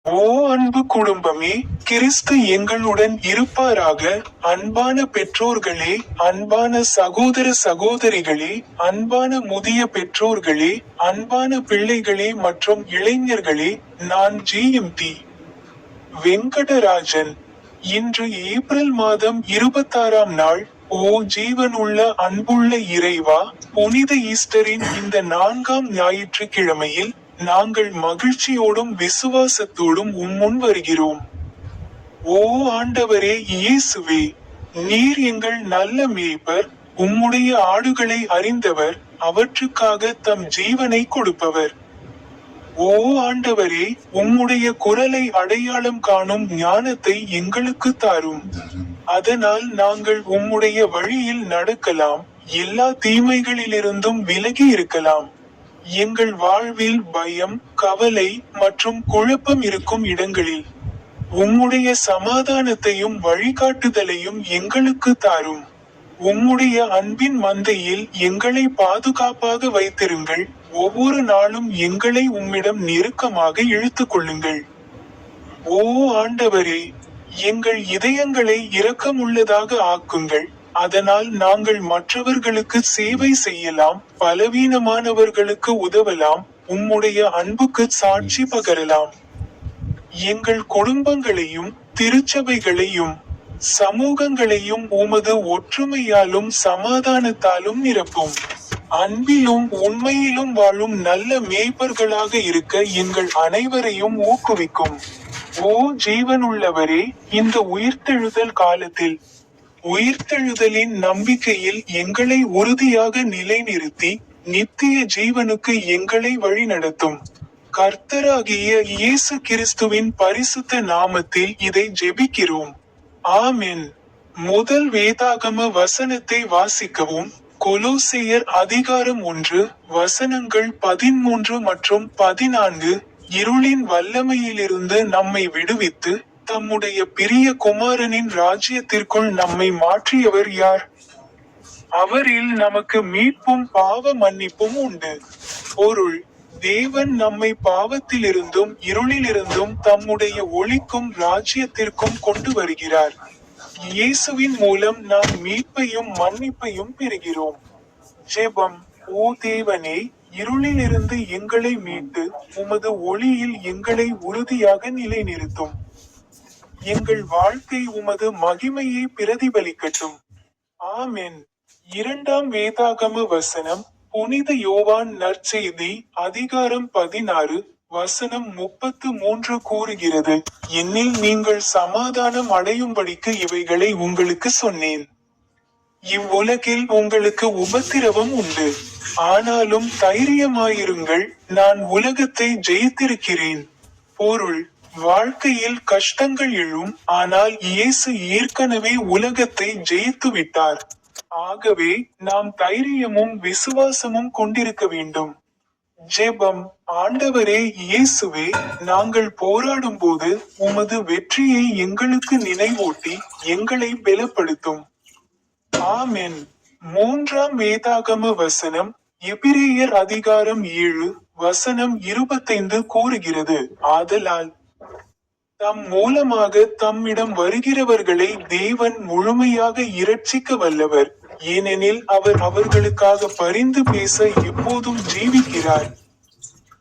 ஓ அன்பு குடும்பமே, கிறிஸ்து எங்களுடன் இருப்பாராக. அன்பான பெற்றோர்களே, அன்பான சகோதர சகோதரிகளே, அன்பான முதிய பெற்றோர்களே, அன்பான பிள்ளைகளே மற்றும் இளைஞர்களே, நான் ஜி.எம்.டி. வெங்கடராஜன். இன்று ஏப்ரல் மாதம் 26ஆம் நாள். ஓ ஜீவனுள்ள அன்புள்ள இறைவா, புனித ஈஸ்டரின் இந்த 4ஆம் ஞாயிற்றுக்கிழமையில் நாங்கள் மகிழ்ச்சியோடும் விசுவாசத்தோடும் முன் வருகிறோம். ஓ ஆண்டவரே இயேசுவே, நீர் எங்கள் நல்ல மேய்ப்பர், உம்முடைய ஆடுகளை அறிந்தவர், அவற்றுக்காக தம் ஜீவனை கொடுப்பவர். ஓ ஆண்டவரே, உம்முடைய குரலை அடையாளம் காணும் ஞானத்தை எங்களுக்கு தாரும். அதனால் நாங்கள் உம்முடைய வழியில் நடக்கலாம், எல்லா தீமைகளிலிருந்தும் விலகி இருக்கலாம். எங்கள் வாழ்வில் பயம், கவலை மற்றும் குழப்பம் இருக்கும் இடங்களில் உம்முடைய சமாதானத்தையும் வழிகாட்டுதலையும் எங்களுக்கு தாரும். உம்முடைய அன்பின் மந்தையில் எங்களை பாதுகாப்பாக வைத்திருங்கள். ஒவ்வொரு நாளும் எங்களை உம்மிடம் நெருக்கமாக இழுத்துக் கொள்ளுங்கள். ஓ ஆண்டவரே, எங்கள் இதயங்களை இரக்கமுள்ளதாக ஆக்குங்கள். அதனால் நாங்கள் மற்றவர்களுக்கு சேவை செய்யலாம், பலவீனமானவர்களுக்கு உதவலாம், உம்முடைய அன்புக்கு சாட்சி பகரலாம். எங்கள் குடும்பங்களையும் திருச்சபைகளையும் சமூகங்களையும் உமது ஒற்றுமையாலும் சமாதானத்தாலும் நிரப்பும். அன்பிலும் உண்மையிலும் வாழும் நல்ல மேய்ப்பர்களாக இருக்க எங்கள் அனைவரையும் ஊக்குவிக்கும். ஓ ஜீவனுள்ளவரே, இந்த உயிர்த்தெழுதல் காலத்தில் உயிர்த்தெழுதலின் நம்பிக்கையில் எங்களை உறுதியாக நிலைநிறுத்தி நித்திய ஜீவனுக்கு எங்களை வழிநடத்தும். கர்த்தராகிய இயேசு கிறிஸ்துவின் பரிசுத்த நாமத்தில் இதை ஜெபிக்கிறோம். ஆமென். முதல் வேதாகம வசனத்தை வாசிக்கவும். கொலோசேயர் அதிகாரம் 1, வசனங்கள் 13 மற்றும் 14. இருளின் வல்லமையிலிருந்து நம்மை விடுவித்து தம்முடைய பிரிய குமாரனின் ராஜ்யத்திற்குள் நம்மை மாற்றியவர் யார்? அவரில் நமக்கு மீட்பும் பாவ மன்னிப்பும் உண்டு. பொருள்: தேவன் நம்மை பாவத்திலிருந்தும் இருளிலிருந்தும் தம்முடைய ஒளிக்கும் ராஜ்யத்திற்கும் கொண்டு வருகிறார். இயேசுவின் மூலம் நாம் மீட்பையும் மன்னிப்பையும் பெறுகிறோம். ஜெபம். ஓ தேவனே, இருளிலிருந்து எங்களை மீட்டு உமது ஒளியில் எங்களை உறுதியாக நிலைநிறுத்தும். எங்கள் வாழ்க்கை உமது மகிமையை பிரதிபலிக்கட்டும். ஆமென். இரண்டாம் வேதாகம வசனம். புனித யோவான் நற்செய்தி அதிகாரம் 16, வசனம் 33 கூறுகிறது, என்னில் நீங்கள் சமாதானம் அடையும்படிக்கு இவைகளை உங்களுக்கு சொன்னேன். இவ்வுலகில் உங்களுக்கு உபத்திரவம் உண்டு. ஆனாலும் தைரியமாயிருங்கள், நான் உலகத்தை ஜெயித்திருக்கிறேன். பொருள்: வாழ்க்கையில் கஷ்டங்கள் எழும், ஆனால் இயேசு ஏற்கனவே உலகத்தை ஜெயித்து விட்டார். ஆகவே நாம் தைரியமும் விசுவாசமும் கொண்டிருக்க வேண்டும். ஜெபம். ஆண்டவரே இயேசுவே, நாங்கள் போராடும் போது உமது வெற்றியை எங்களுக்கு நினைவூட்டி எங்களை பலப்படுத்தும். ஆமென். மூன்றாம் வேதாகம வசனம். எபிரேயர் அதிகாரம் 7, வசனம் 25 கூறுகிறது, ஆதலால் தம் மூலமாக தம்மிடம் வருகிறவர்களை தேவன் முழுமையாக இரட்சிக்க வல்லவர், ஏனெனில் அவர் அவர்களுக்காக பரிந்து பேச எப்போதும் ஜீவிக்கிறார்.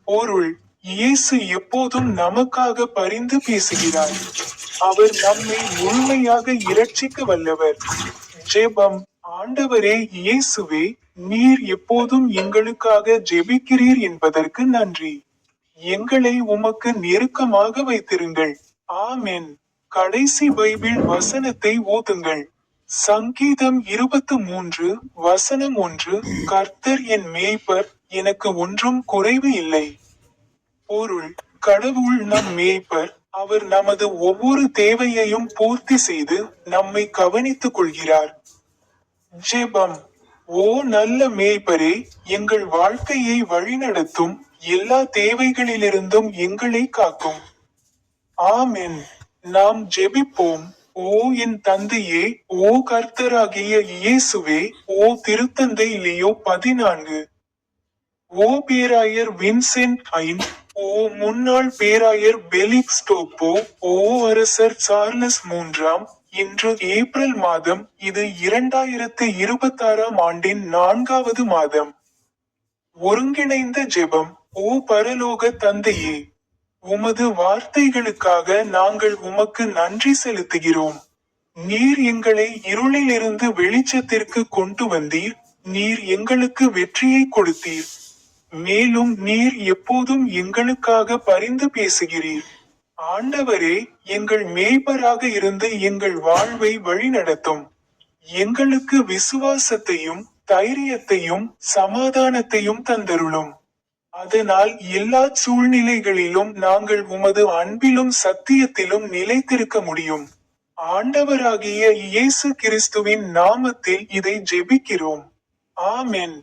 பொருள்: இயேசு எப்போதும் நமக்காக பரிந்து பேசுகிறார். அவர் நம்மை முழுமையாக இரட்சிக்க வல்லவர். ஜெபம். ஆண்டவரே இயேசுவே, நீர் எப்போதும் எங்களுக்காக ஜெபிக்கிறீர் என்பதற்கு நன்றி. எங்களை உமக்கு நெருக்கமாக வைத்திருங்கள். ஆமென். கடைசி பைபிள் வசனத்தை ஓதுங்கள். சங்கீதம் 23, வசனம் 1. கர்த்தர் என் மேய்ப்பர், எனக்கு ஒன்றும் குறைவு இல்லை. பொருள்: கடவுள் நம் மேய்ப்பர். அவர் நமது ஒவ்வொரு தேவையையும் பூர்த்தி செய்து நம்மை கவனித்துக் கொள்கிறார். ஜெபம். ஓ நல்ல மேய்ப்பரே, எங்கள் வாழ்க்கையை வழிநடத்தும், எல்லா தேவைகளிலிருந்தும் எங்களை காக்கும். ஆமென். நாம் ஜெபிப்போம். ஓ என் தந்தையே, ஓ கர்த்தராகிய இயேசுவே, ஓ திருத்தந்தை லியோ 14, ஓ பேராயர் வின்சென்ட் ஐன், ஓ முன்னாள் பேராயர் பெலிக்ஸ் டோப்போ, ஓ அரசர் சார்லஸ் மூன்றாம், இன்று ஏப்ரல் மாதம், இது 2026ஆம் ஆண்டின் 4வது மாதம். ஒருங்கிணைந்த ஜெபம். ஓ பரலோக தந்தையே, உமது வார்த்தைகளுக்காக நாங்கள் உமக்கு நன்றி செலுத்துகிறோம். நீர் எங்களை இருளிலிருந்து வெளிச்சத்திற்கு கொண்டு வந்தீர், நீர் எங்களுக்கு வெற்றியை கொடுத்தீர். மேலும் நீர் எப்போதும் எங்களுக்காக பரிந்து பேசுகிறீர். ஆண்டவரே, எங்கள் மேய்ப்பராக இருந்து எங்கள் வாழ்வை வழிநடத்தும். எங்களுக்கு விசுவாசத்தையும் தைரியத்தையும் சமாதானத்தையும் தந்தருளும். அதனால் எல்லா சூழ்நிலைகளிலும் நாங்கள் உமது அன்பிலும் சத்தியத்திலும் நிலைத்திருக்க முடியும். ஆண்டவராகிய இயேசு கிறிஸ்துவின் நாமத்தில் இதை ஜெபிக்கிறோம். ஆமென்.